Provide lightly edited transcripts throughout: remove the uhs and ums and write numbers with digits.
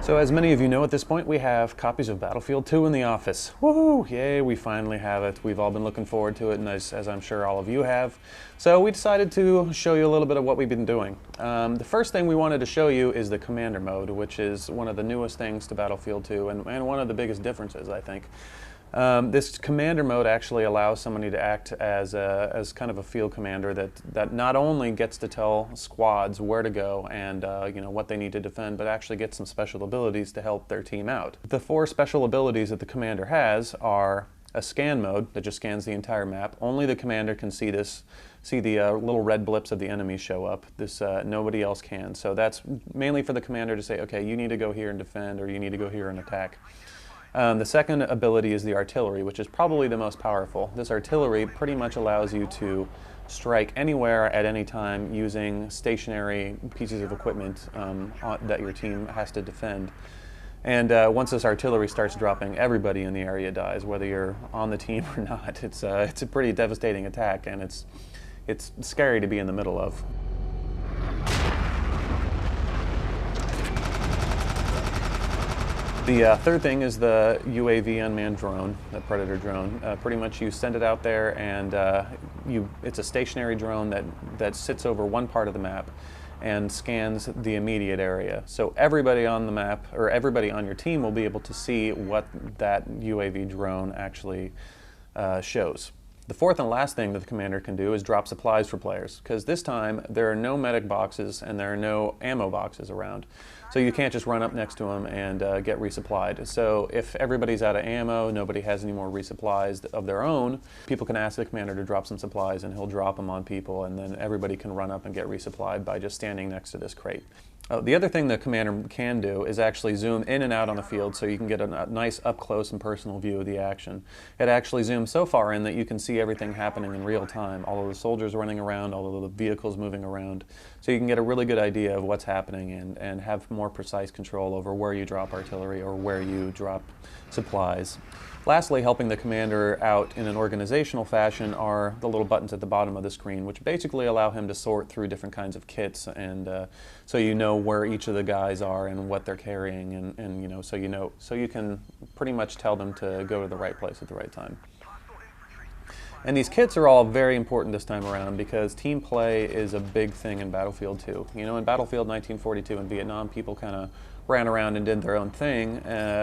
So as many of you know at this point, we have copies of Battlefield 2 in the office. Woohoo! Yay, we finally have it. We've all been looking forward to it, and as I'm sure all of you have. So we decided to show you a little bit of what we've been doing. The first thing we wanted to show you is the Commander mode, which is one of the newest things to Battlefield 2, and one of the biggest differences, I think. This commander mode actually allows somebody to act as kind of a field commander that not only gets to tell squads where to go and what they need to defend, but actually gets some special abilities to help their team out. The 4 special abilities that the commander has are a scan mode that just scans the entire map. Only the commander can see this, see the little red blips of the enemy show up. This nobody else can. So that's mainly for the commander to say, okay, you need to go here and defend, or you need to go here and attack. The second ability is the artillery, which is probably the most powerful. This artillery pretty much allows you to strike anywhere at any time using stationary pieces of equipment that your team has to defend. And once this artillery starts dropping, everybody in the area dies, whether you're on the team or not. It's a pretty devastating attack, and it's scary to be in the middle of. The third thing is the UAV unmanned drone, the Predator drone. Pretty much you send it out there, and it's a stationary drone that sits over one part of the map and scans the immediate area. So everybody on the map, or everybody on your team, will be able to see what that UAV drone actually shows. The fourth and last thing that the commander can do is drop supplies for players, because this time there are no medic boxes and there are no ammo boxes around. So you can't just run up next to them and get resupplied. So if everybody's out of ammo, nobody has any more resupplies of their own, people can ask the commander to drop some supplies, and he'll drop them on people, and then everybody can run up and get resupplied by just standing next to this crate. The other thing the commander can do is actually zoom in and out on the field, so you can get a nice up-close and personal view of the action. It actually zooms so far in that you can see everything happening in real time, all of the soldiers running around, all of the vehicles moving around. So you can get a really good idea of what's happening and have more precise control over where you drop artillery or where you drop supplies. Lastly, helping the commander out in an organizational fashion are the little buttons at the bottom of the screen, which basically allow him to sort through different kinds of kits, and so you know where each of the guys are and what they're carrying, and so you can pretty much tell them to go to the right place at the right time. And these kits are all very important this time around, because team play is a big thing in Battlefield 2. You know, in Battlefield 1942 in Vietnam, people kind of ran around and did their own thing.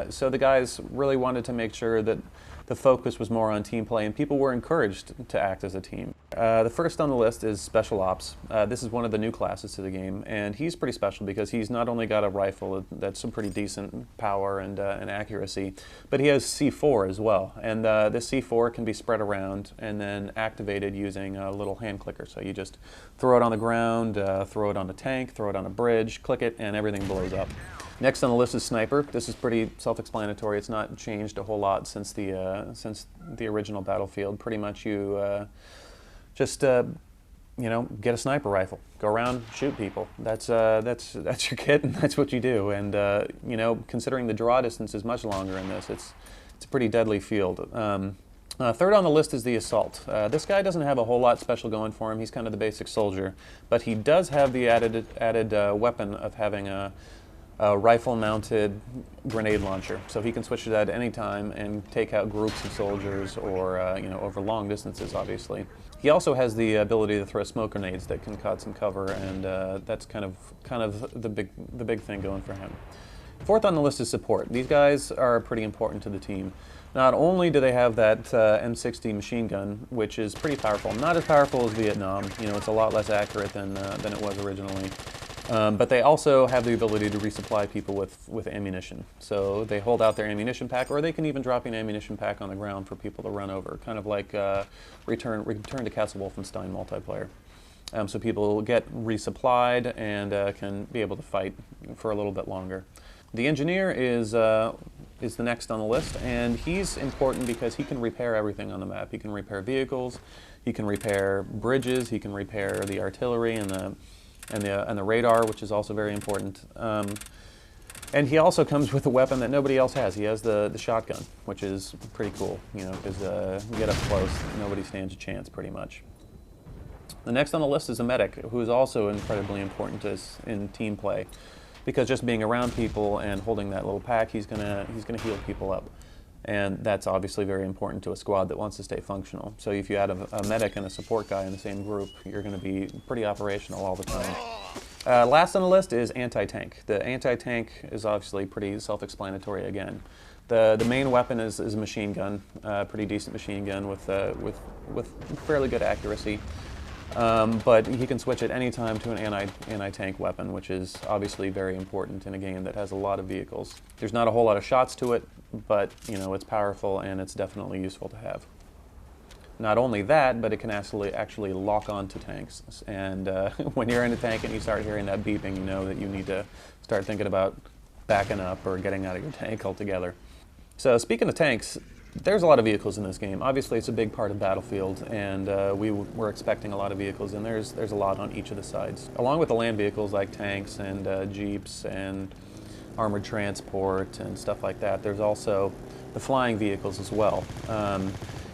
So the guys really wanted to make sure that the focus was more on team play, and people were encouraged to act as a team. The first on the list is Special Ops. This is one of the new classes to the game, and he's pretty special because he's not only got a rifle that's some pretty decent power and accuracy, but he has C4 as well. And this C4 can be spread around and then activated using a little hand clicker. So you just throw it on the ground, throw it on a tank, throw it on a bridge, click it, and everything blows up. Next on the list is Sniper. This is pretty self-explanatory. It's not changed a whole lot since the original Battlefield. Pretty much you just get a sniper rifle, go around, shoot people. That's your kit, and that's what you do. And considering the draw distance is much longer in this, it's a pretty deadly field. Third on the list is the Assault. This guy doesn't have a whole lot special going for him. He's kind of the basic soldier, but he does have the added weapon of having a rifle-mounted grenade launcher, so he can switch to that at any time and take out groups of soldiers, or over long distances, obviously. He also has the ability to throw smoke grenades that can cut some cover, and that's kind of the big thing going for him. Fourth on the list is Support. These guys are pretty important to the team. Not only do they have that M60 machine gun, which is pretty powerful, not as powerful as Vietnam. It's a lot less accurate than it was originally. But they also have the ability to resupply people with ammunition. So they hold out their ammunition pack, or they can even drop an ammunition pack on the ground for people to run over, kind of like Return to Castle Wolfenstein multiplayer. So people get resupplied and can be able to fight for a little bit longer. The Engineer is the next on the list, and he's important because he can repair everything on the map. He can repair vehicles, he can repair bridges, he can repair the artillery and the radar, which is also very important. And he also comes with a weapon that nobody else has. He has the shotgun, which is pretty cool, because you get up close, nobody stands a chance, pretty much. The next on the list is a medic, who is also incredibly important to us in team play. because just being around people and holding that little pack, he's gonna heal people up. And that's obviously very important to a squad that wants to stay functional. So if you add a medic and a support guy in the same group, you're going to be pretty operational all the time. Last on the list is anti-tank. The anti-tank is obviously pretty self-explanatory again. The main weapon is a machine gun, pretty decent machine gun with fairly good accuracy. But he can switch at any time to an anti-tank weapon, which is obviously very important in a game that has a lot of vehicles. There's not a whole lot of shots to it, but you know, it's powerful and it's definitely useful to have. Not only that, but it can actually lock on to tanks. And when you're in a tank and you start hearing that beeping, you know that you need to start thinking about backing up or getting out of your tank altogether. So speaking of tanks, there's a lot of vehicles in this game. Obviously, it's a big part of Battlefield, and we're expecting a lot of vehicles, and there's a lot on each of the sides. Along with the land vehicles like tanks and jeeps and armored transport and stuff like that, there's also the flying vehicles as well.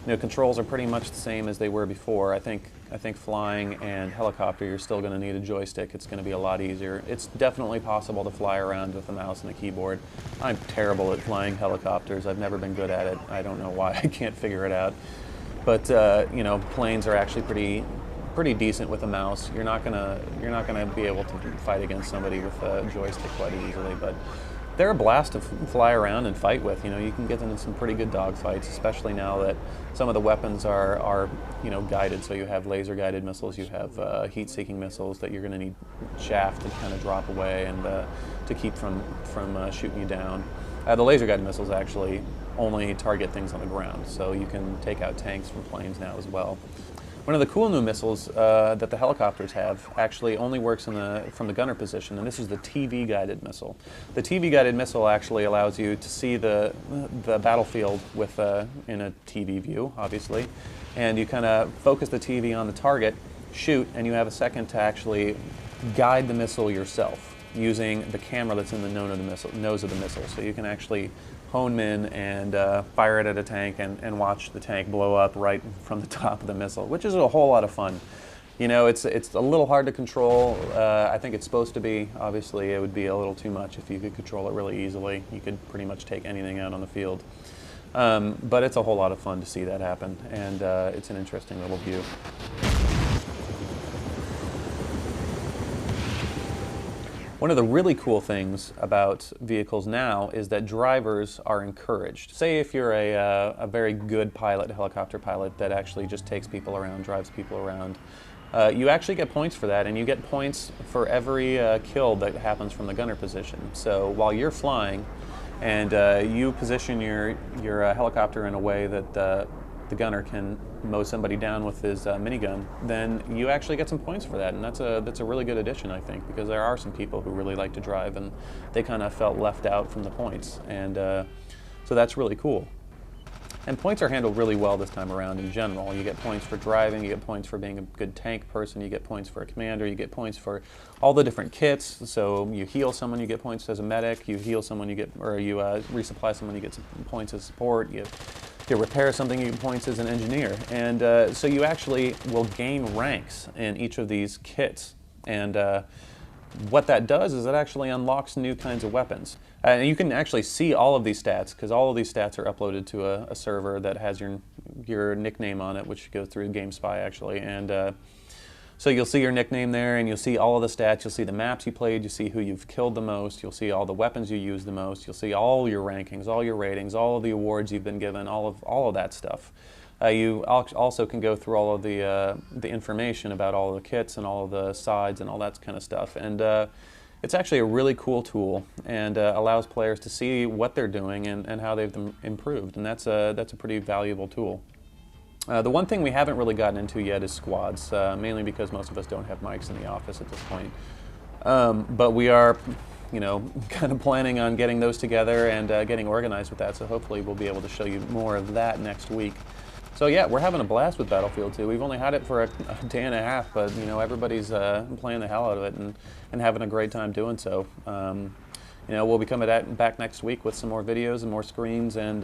You know, controls are pretty much the same as they were before. I think flying and helicopter, you're still going to need a joystick. It's going to be a lot easier. It's definitely possible to fly around with a mouse and a keyboard. I'm terrible at flying helicopters. I've never been good at it. I don't know why. I can't figure it out. But you know, planes are actually pretty decent with a mouse. You're not gonna be able to fight against somebody with a joystick quite as easily. But they're a blast to fly around and fight with. You know, you can get into some pretty good dogfights, especially now that some of the weapons are you know, guided. So you have laser-guided missiles, you have heat-seeking missiles that you're going to need chaff to kind of drop away and to keep from shooting you down. The laser-guided missiles actually only target things on the ground, so you can take out tanks from planes now as well. One of the cool new missiles that the helicopters have actually only works from the gunner position, and this is the TV-guided missile. The TV-guided missile actually allows you to see the battlefield in a TV view, obviously, and you kind of focus the TV on the target, shoot, and you have a second to actually guide the missile yourself using the camera that's in the nose of the missile. So you can actually hone in and fire it at a tank and watch the tank blow up right from the top of the missile, which is a whole lot of fun. You know, it's a little hard to control. I think it's supposed to be. Obviously, it would be a little too much if you could control it really easily. You could pretty much take anything out on the field. But it's a whole lot of fun to see that happen, and it's an interesting little view. One of the really cool things about vehicles now is that drivers are encouraged. Say if you're a very good pilot, a helicopter pilot that actually just takes people around, drives people around, you actually get points for that, and you get points for every kill that happens from the gunner position. So while you're flying and you position your helicopter in a way that the gunner can mow somebody down with his minigun, then you actually get some points for that, and that's a really good addition, I think, because there are some people who really like to drive and they kind of felt left out from the points, and so that's really cool. And points are handled really well this time around in general. You get points for driving, you get points for being a good tank person, you get points for a commander, you get points for all the different kits. So you heal someone, you get points as a medic, you heal someone, you resupply someone, you get some points as support, you repair something, you get points as an engineer. And so you actually will gain ranks in each of these kits. And what that does is it actually unlocks new kinds of weapons. And you can actually see all of these stats, because all of these stats are uploaded to a server that has your nickname on it, which goes through GameSpy actually. And so you'll see your nickname there, and you'll see all of the stats. You'll see the maps you played, you'll see who you've killed the most, you'll see all the weapons you used the most, you'll see all your rankings, all your ratings, all of the awards you've been given, all of that stuff. You also can go through all of the information about all of the kits and all of the sides and all that kind of stuff. And it's actually a really cool tool, and allows players to see what they're doing and how they've improved. And that's a pretty valuable tool. The one thing we haven't really gotten into yet is squads, mainly because most of us don't have mics in the office at this point. But we are, you know, kind of planning on getting those together and getting organized with that. So hopefully we'll be able to show you more of that next week. So yeah, we're having a blast with Battlefield 2. We've only had it for a day and a half, but you know, everybody's playing the hell out of it and having a great time doing so. You know, we'll be coming back next week with some more videos and more screens and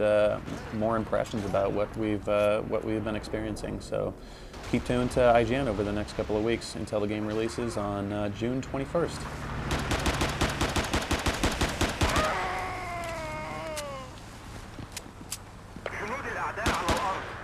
more impressions about what we've been experiencing. So keep tuned to IGN over the next couple of weeks until the game releases on June 21st. أعداء على الأرض.